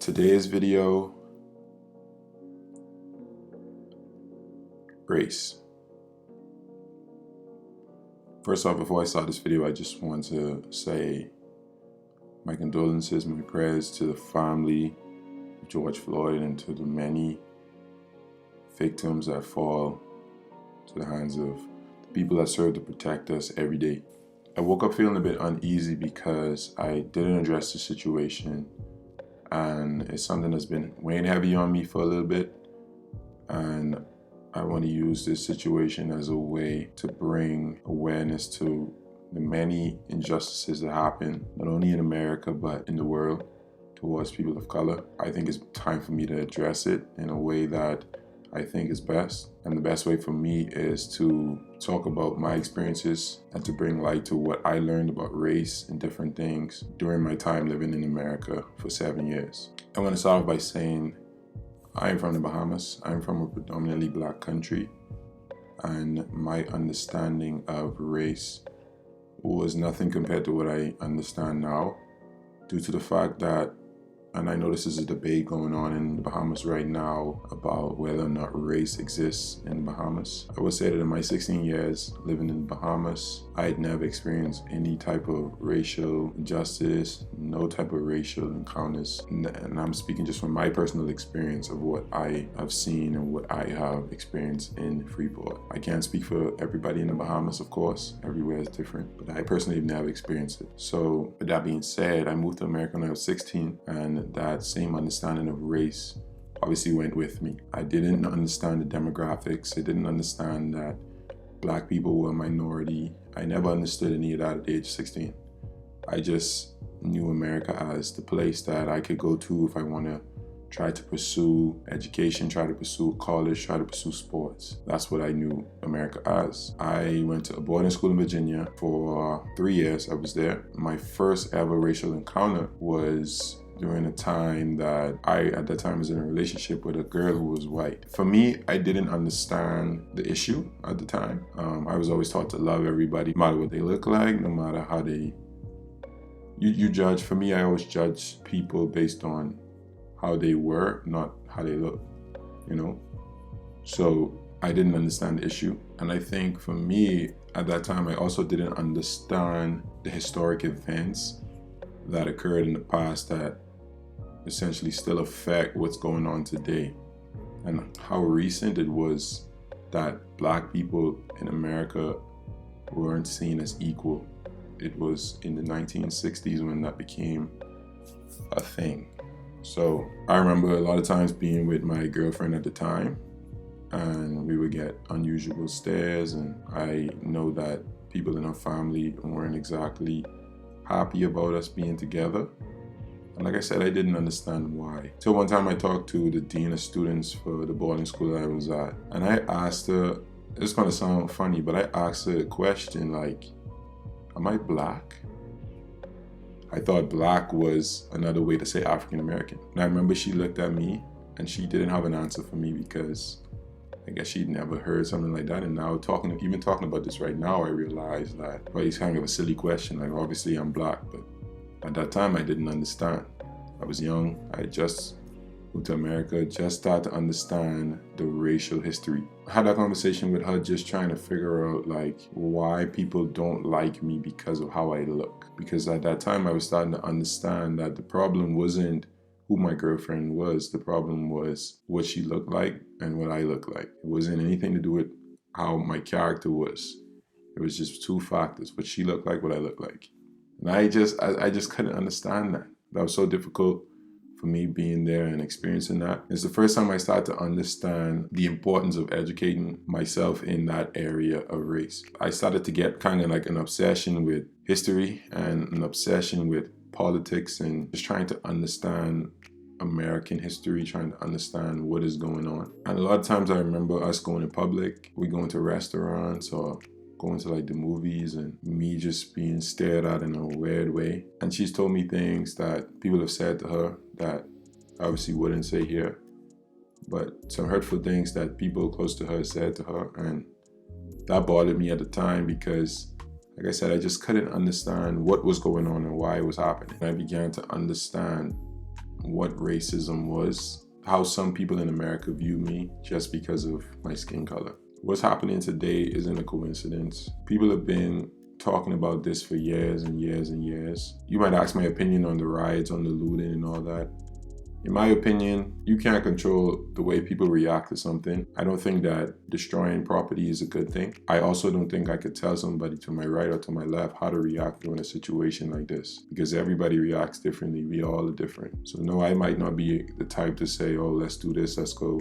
Today's video, race. First off, before I start this video, I just want to say my condolences, my prayers to the family of George Floyd and to the many victims that fall to the hands of the people that serve to protect us every day. I woke up feeling a bit uneasy because I didn't address the situation, and it's something that's been weighing heavy on me for a little bit, and I want to use this situation as a way to bring awareness to the many injustices that happen, not only in America, but in the world towards people of color. I think it's time for me to address it in a way that I think is best. And the best way for me is to talk about my experiences and to bring light to what I learned about race and different things during my time living in America for 7 years. I want to start off by saying I am from the Bahamas. I'm from a predominantly black country, and my understanding of race was nothing compared to what I understand now, due to the fact that, and I know this is a debate going on in the Bahamas right now about whether or not race exists in the Bahamas. I would say that in my 16 years living in the Bahamas, I had never experienced any type of racial injustice, no type of racial encounters. And I'm speaking just from my personal experience of what I have seen and what I have experienced in Freeport. I can't speak for everybody in the Bahamas, of course. Everywhere is different, but I personally have never experienced it. So with that being said, I moved to America when I was 16, and that same understanding of race obviously went with me. I didn't understand the demographics. I didn't understand that black people were a minority. I never understood any of that at the age of 16. I just knew America as the place that I could go to if I want to try to pursue education, try to pursue college, try to pursue sports. That's what I knew America as. I went to a boarding school in Virginia for 3 years. I was there. My first ever racial encounter was during a time that I, at that time, was in a relationship with a girl who was white. For me, I didn't understand the issue at the time. I was always taught to love everybody, no matter what they look like, no matter how they... You judge. For me, I always judge people based on how they were, not how they look, you know? So I didn't understand the issue. And I think for me, at that time, I also didn't understand the historic events that occurred in the past that essentially still affect what's going on today, and how recent it was that black people in America weren't seen as equal. It was in the 1960s when that became a thing. So I remember a lot of times being with my girlfriend at the time, and we would get unusual stares, and I know that people in our family weren't exactly happy about us being together. And like I said, I didn't understand why. So one time I talked to the dean of students for the boarding school that I was at, and I asked her, it's gonna sound funny, but I asked her a question like, am I black? I thought black was another way to say African American. And I remember she looked at me and she didn't have an answer for me, because I guess she'd never heard something like that. And now even talking about this right now, I realize that, well, it's kind of a silly question. Like, obviously I'm black, but at that time I didn't understand. I was young. I had just moved to America, just started to understand the racial history. I had that conversation with her, just trying to figure out like why people don't like me because of how I look. Because at that time I was starting to understand that the problem wasn't who my girlfriend was. The problem was what she looked like and what I looked like. It wasn't anything to do with how my character was. It was just two factors: what she looked like, what I looked like. And I just couldn't understand that. That was so difficult for me being there and experiencing that. It's the first time I started to understand the importance of educating myself in that area of race. I started to get kind of like an obsession with history and an obsession with politics, and just trying to understand American history, trying to understand what is going on. And a lot of times I remember us going in public, we go into restaurants or going to like the movies, and me just being stared at in a weird way. And she's told me things that people have said to her that I obviously wouldn't say here, but some hurtful things that people close to her said to her. And that bothered me at the time because, like I said, I just couldn't understand what was going on and why it was happening. And I began to understand what racism was, how some people in America view me just because of my skin color. What's happening today isn't a coincidence. People have been talking about this for years and years and years. You might ask my opinion on the riots, on the looting and all that. In my opinion, you can't control the way people react to something. I don't think that destroying property is a good thing. I also don't think I could tell somebody to my right or to my left how to react during a situation like this, because everybody reacts differently. We all are different. So no, I might not be the type to say, oh, let's do this, let's go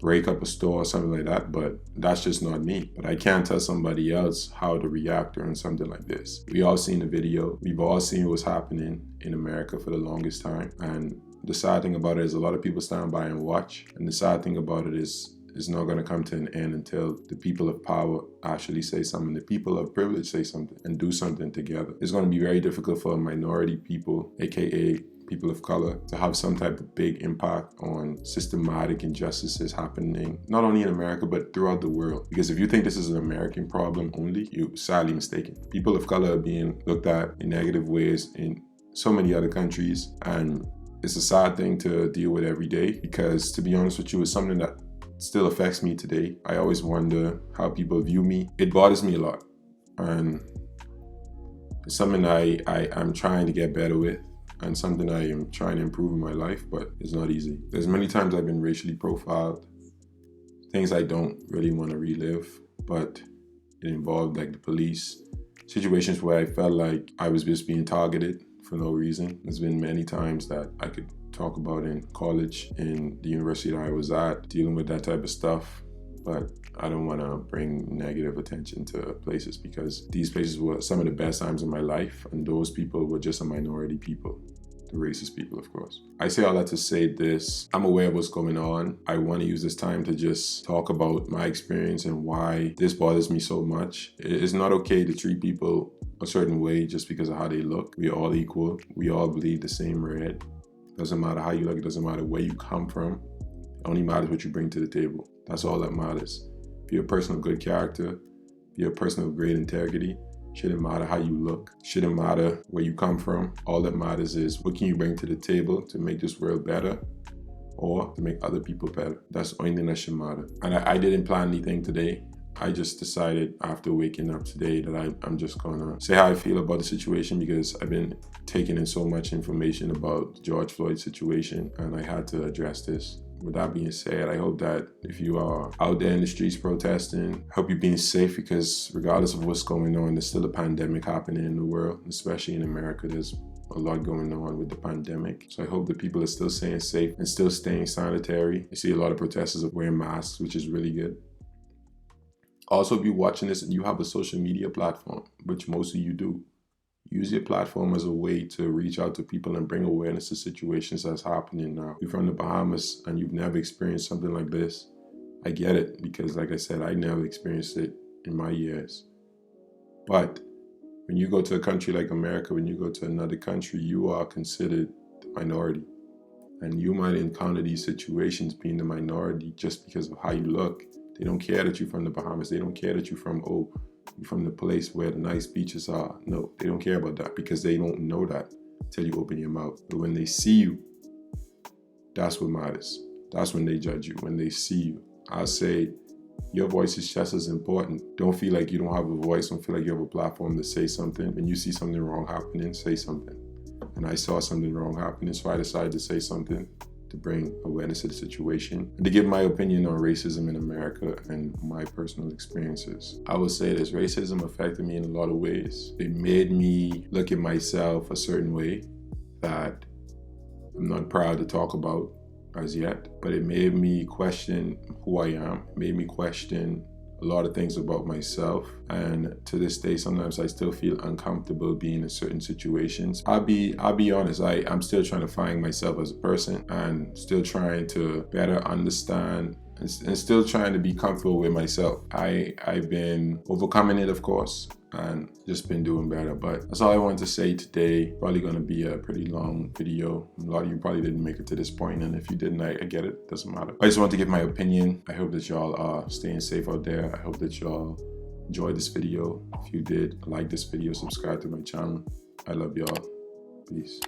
break up a store or something like that, but that's just not me. But I can't tell somebody else how to react during something like this. We all seen the video. We've all seen what's happening in America for the longest time. And the sad thing about it is a lot of people stand by and watch. And the sad thing about it is it's not going to come to an end until the people of power actually say something, the people of privilege say something and do something together. It's going to be very difficult for minority people, aka people of color, to have some type of big impact on systematic injustices happening, not only in America, but throughout the world. Because if you think this is an American problem only, you're sadly mistaken. People of color are being looked at in negative ways in so many other countries, and it's a sad thing to deal with every day, because to be honest with you, it's something that still affects me today. I always wonder how people view me. It bothers me a lot, and it's something I'm trying to get better with, and something I am trying to improve in my life, but it's not easy. There's many times I've been racially profiled, things I don't really want to relive, but it involved like the police, situations where I felt like I was just being targeted for no reason. There's been many times that I could talk about in college, in the university that I was at, dealing with that type of stuff, but I don't want to bring negative attention to places, because these places were some of the best times in my life, and those people were just a minority people, the racist people, of course. I say all that to say this: I'm aware of what's going on. I want to use this time to just talk about my experience and why this bothers me so much. It's not okay to treat people a certain way just because of how they look. We are all equal. We all bleed the same red. Doesn't matter how you look. It doesn't matter where you come from. It only matters what you bring to the table. That's all that matters. If you're a person of good character, if you're a person of great integrity, shouldn't matter how you look, shouldn't matter where you come from. All that matters is what can you bring to the table to make this world better, or to make other people better. That's the only thing that should matter. And I didn't plan anything today. I just decided after waking up today that I'm just gonna say how I feel about the situation, because I've been taking in so much information about the George Floyd situation, and I had to address this. With that being said, I hope that if you are out there in the streets protesting, I hope you're being safe, because regardless of what's going on, there's still a pandemic happening in the world, especially in America. There's a lot going on with the pandemic. So I hope that people are still staying safe and still staying sanitary. I see a lot of protesters are wearing masks, which is really good. Also, if you're watching this and you have a social media platform, which most of you do, use your platform as a way to reach out to people and bring awareness to situations that's happening now. If you're from the Bahamas and you've never experienced something like this, I get it, because like I said, I never experienced it in my years. But when you go to a country like America, when you go to another country, you are considered the minority. And you might encounter these situations being the minority just because of how you look. They don't care that you're from the Bahamas. They don't care that you're from the place where the nice beaches are. No, they don't care about that, because they don't know that until you open your mouth. But when they see you, that's what matters. That's when they judge you, when they see you. I say your voice is just as important. Don't feel like you don't have a voice. Don't feel like you have a platform to say something. When you see something wrong happening, say something. And I saw something wrong happening, so I decided to say something to bring awareness to the situation and to give my opinion on racism in America and my personal experiences. I would say this: racism affected me in a lot of ways. It made me look at myself a certain way that I'm not proud to talk about as yet, but it made me question who I am. It made me question a lot of things about myself, and to this day sometimes I still feel uncomfortable being in certain situations. I'll be honest, I'm still trying to find myself as a person, and still trying to better understand and still trying to be comfortable with myself. I've been overcoming it, of course, and just been doing better. But that's all I wanted to say today. Probably gonna be a pretty long video. A lot of you probably didn't make it to this point, and if you didn't, I get it, doesn't matter. I just wanted to give my opinion. I hope that y'all are staying safe out there. I hope that y'all enjoyed this video. If you did, like this video, subscribe to my channel. I love y'all. Peace.